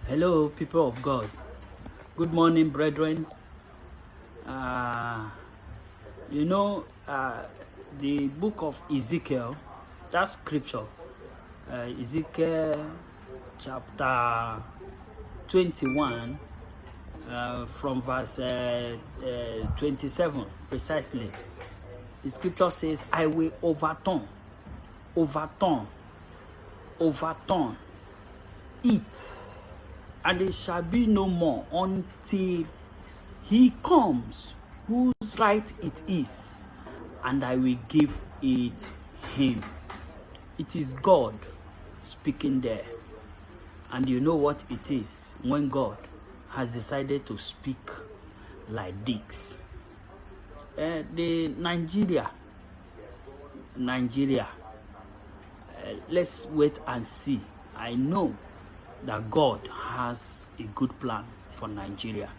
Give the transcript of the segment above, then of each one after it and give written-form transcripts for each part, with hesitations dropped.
Hello, people of God. Good morning, brethren. You know, the book of Ezekiel, that scripture, Ezekiel chapter 21, from verse 27, precisely. The scripture says, I will overturn it, and it shall be no more until he comes whose right it is, and I will give it him. It is God speaking there. And you know what it is when God has decided to speak like this. The Nigeria, let's wait and see. I know that God has a good plan for Nigeria.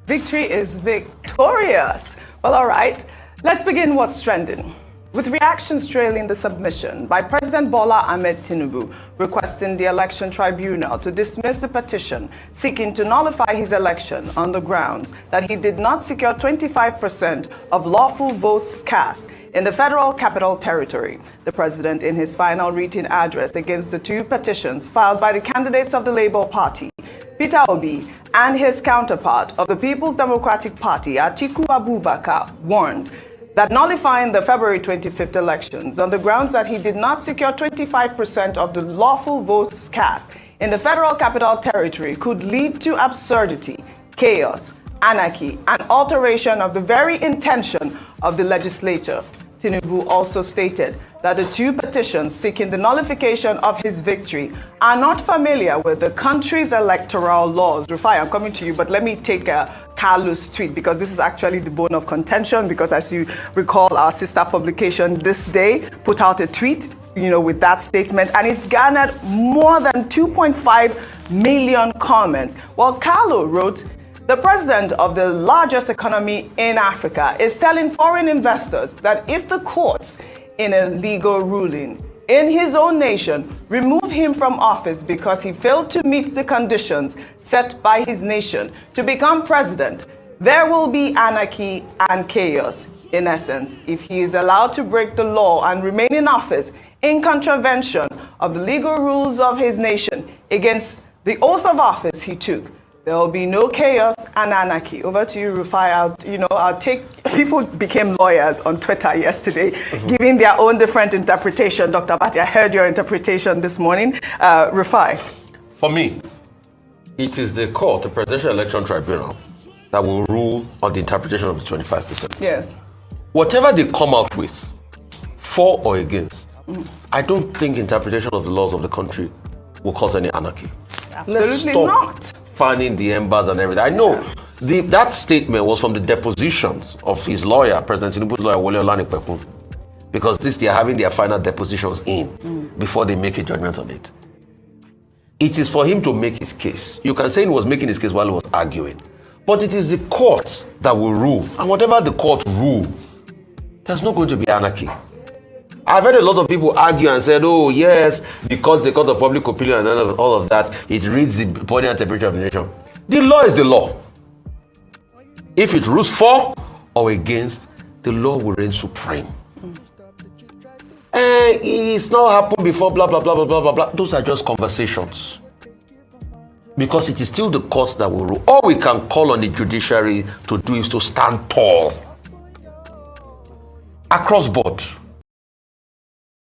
Victory is victorious. Well, all right, let's begin what's trending. With reactions trailing the submission by President Bola Ahmed Tinubu requesting the Election Tribunal to dismiss the petition seeking to nullify his election on the grounds that he did not secure 25% of lawful votes cast in the Federal Capital Territory. The president, in his final written address against the two petitions filed by the candidates of the Labour Party, Peter Obi, and his counterpart of the People's Democratic Party, Atiku Abubakar, warned that nullifying the February 25th elections on the grounds that he did not secure 25% of the lawful votes cast in the Federal Capital Territory could lead to absurdity, chaos, anarchy, and alteration of the very intention of the legislature. Tinubu also stated that the two petitions seeking the nullification of his victory are not familiar with the country's electoral laws. Rufai, I'm coming to you, but let me take Carlos' tweet, because this is actually the bone of contention, because as you recall, our sister publication This Day put out a tweet, with that statement, and it's garnered more than 2.5 million comments. Well, Carlo wrote, the president of the largest economy in Africa is telling foreign investors that if the courts, in a legal ruling in his own nation, remove him from office because he failed to meet the conditions set by his nation to become president, there will be anarchy and chaos. In essence, if he is allowed to break the law and remain in office in contravention of the legal rules of his nation against the oath of office he took, there will be no chaos and anarchy. Over to you, Rufai. I'll take. People became lawyers on Twitter yesterday, giving their own different interpretation. Dr. Bati, I heard your interpretation this morning. Rufai. For me, it is the court, the Presidential Election Tribunal, that will rule on the interpretation of the 25%. Yes. Whatever they come out with, for or against, I don't think interpretation of the laws of the country will cause any anarchy. Absolutely not. Fanning the embers and everything. I know that statement was from the depositions of his lawyer, President Tinubu's lawyer, Wole Olanipekun, because they are having their final depositions in before they make a judgment on it. It is for him to make his case. You can say he was making his case while he was arguing, but it is the court that will rule, and whatever the court rule, there's not going to be anarchy. I've heard a lot of people argue and said, oh yes, because the court of public opinion and all of that, it reads the body and temperature of the nation. The law is the law. If it rules for or against, the law will reign supreme. And it's not happened before, blah, blah, blah, blah, blah, blah, blah. Those are just conversations. Because it is still the courts that will rule. All we can call on the judiciary to do is to stand tall. Across board.